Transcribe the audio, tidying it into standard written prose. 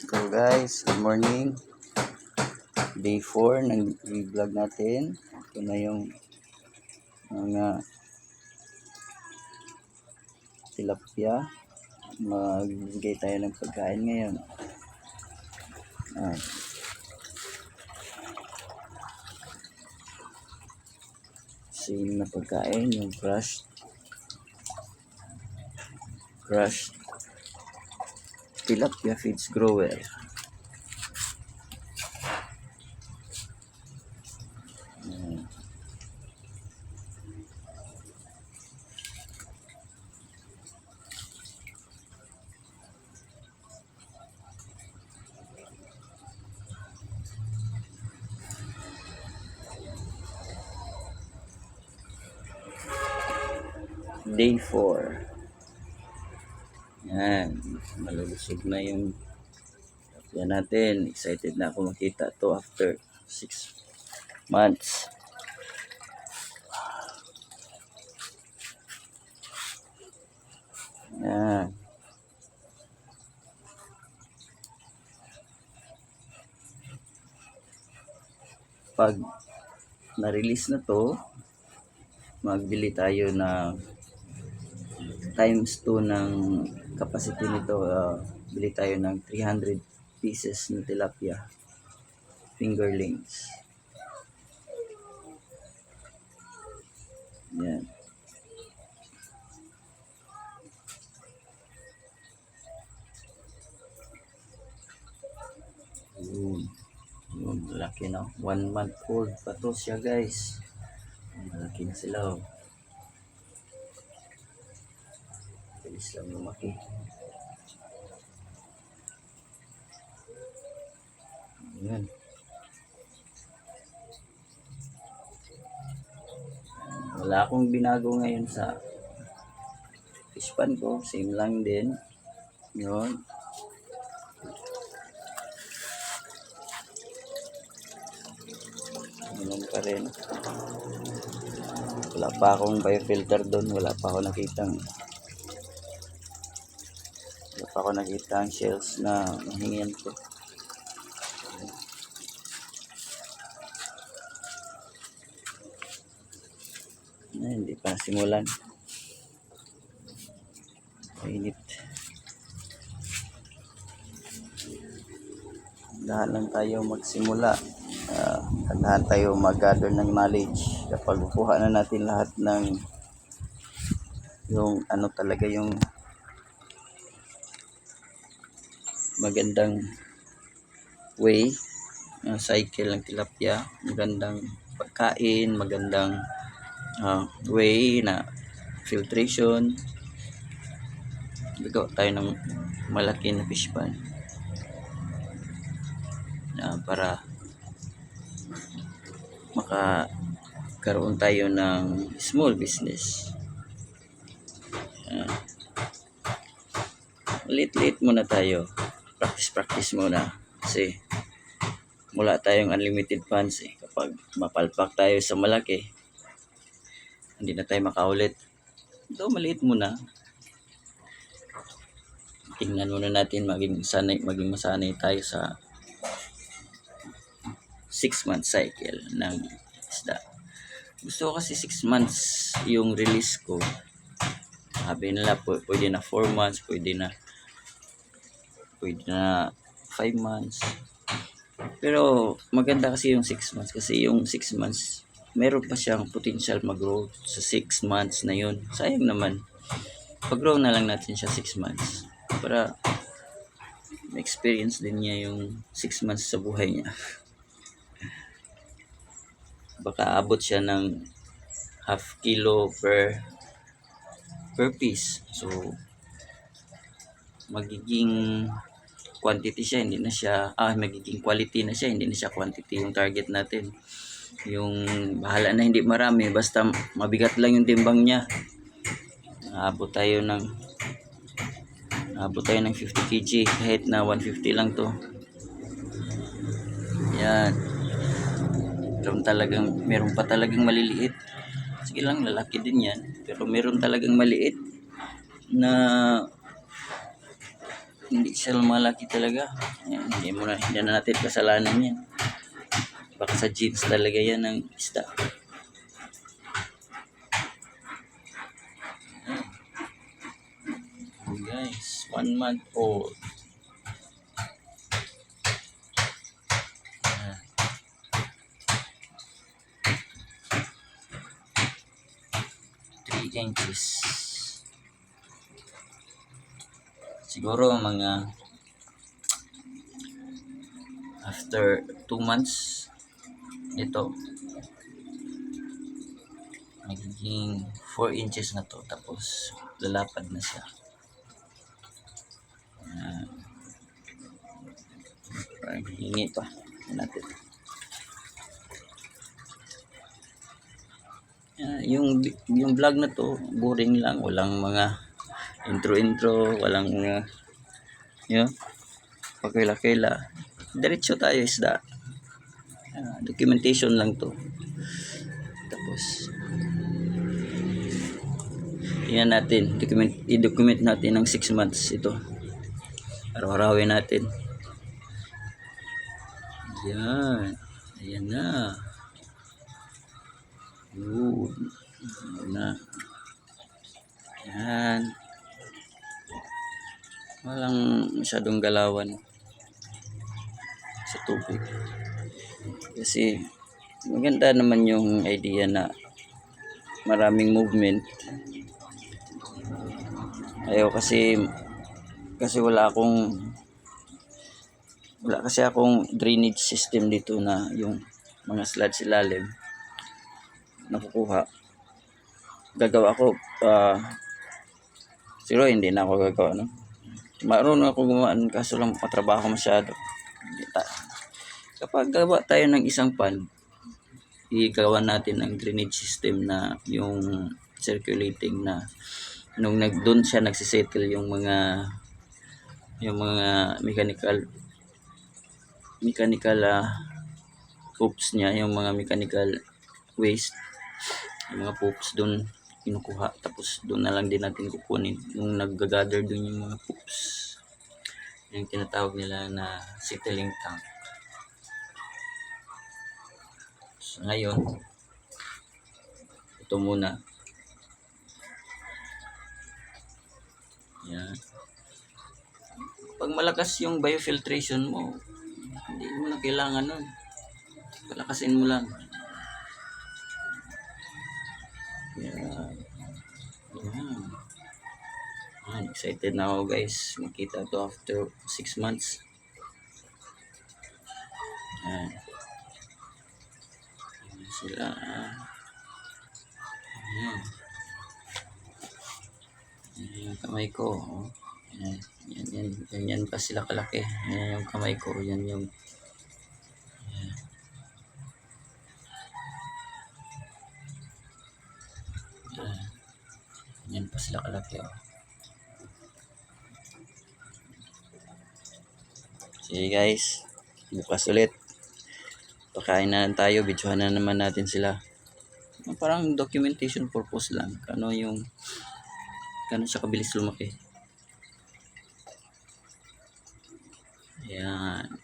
So guys, good morning. Day 4 ng vlog natin. Ito na yung mga tilapia. Magbigay tayo ng pagkain ngayon. Same na pagkain, yung crushed tilapia feeds grower. Day 4. Yan, malulusog na yung tilapia natin. Excited na ako makita to after 6 months. Yan. Pag na-release na to, magbili tayo na times 2 ng capacity nito. Bili tayo ng 300 pieces ng tilapia fingerlings. Yan. Yun, malaki na. 1 month old pa to siya guys. Malaki na sila. Bilis lang lumaki. Yan. Wala akong binago ngayon sa fish pan ko. Same lang din. Yun. Ganun pa rin. Wala pa akong biofilter doon. Wala pa ako nakitang shells na mahingian ko. Hindi pa nasimulan. Mainit. Dahan lang tayo magsimula. Dahan tayo mag-gather ng knowledge. Kapag kuha na natin lahat ng yung ano talaga yung magandang way, cycle ng tilapia, magandang pagkain, magandang way na filtration, gagawa tayo ng malaki na fish pan para makakaroon tayo ng small business. Lit-lit muna tayo, practice muna kasi wala tayong unlimited funds kapag mapalpak tayo sa malaki hindi na tayo makaulit. Ito maliit muna, tingnan muna natin, maging masanay tayo sa 6 month cycle ng isda. Gusto ko kasi 6 months yung release ko. Sabi nila pwede na 4 months, pwede na 5 months. Pero maganda kasi yung 6 months kasi yung 6 months meron pa siyang potential mag-grow sa 6 months na yun. Sayang naman. Pag-grow na lang natin siya 6 months para ma-experience din niya yung 6 months sa buhay niya. Baka abot siya ng half kilo per piece. So magiging quantity siya, hindi na siya magiging quality na siya, hindi na siya quantity yung target natin. Yung bahala na hindi marami, basta mabigat lang yung timbang niya. Abot tayo ng 50 kg kahit na 150 lang to. Yan. Meron pa talagang maliliit. Sige lang, lalaki din yan. Pero meron talagang maliit na Hindi siya lumalaki talaga. Ayan, hindi na natin kasalanan yan. Baka sa genes talaga yan ng isda. Ayan. Guys, 1 month old. Ayan. 3 inches. Siguro mga after 2 months ito magiging 4 inches na to, tapos lalapad na siya. Hingi pa natin. Yung vlog na to boring lang, walang mga intro, walang mga pagkaila-kaila. Diretso tayo isda. Documentation lang to. Tapos yan natin, i-document natin ng 6 months ito. Araw-arawin natin. Yan. Ayan na. Yun. Ayan na. Yan. Walang masyadong galawan sa tubig. Kasi maganda naman yung idea na maraming movement. Ayaw kasi wala kasi akong drainage system dito na yung mga sludge ilalim nakukuha. Gagawa ko siguro hindi na ako gagawa, no? Marunong ako gumawa, kaso lang matrabaho masyado. Kapag gawa tayo ng isang pond, igawa natin ang drainage system na yung circulating na nung doon siya nagsisettle yung mga mechanical poops niya, yung mga mechanical waste, yung mga poops doon kinukuha, tapos doon na lang din natin kukunin yung nag-gather doon yung mga poops, yung tinatawag nila na settling tank. So ngayon ito muna. Yan. Pag malakas yung biofiltration mo, hindi mo na kailangan nun. Palakasin mo lang. Yan. Yan. Excited na ako, guys. Makita to after 6 months. Yan. Yan sila. Yan. Yan yung kamay ko. Yan pa sila kalaki. Yan yung kamay ko. Yan yung yan pa sila kalaki. Sige guys, bukas ulit pakain na tayo, videohan na naman natin sila. Parang documentation purpose lang, kano siya kabilis lumaki. Yan.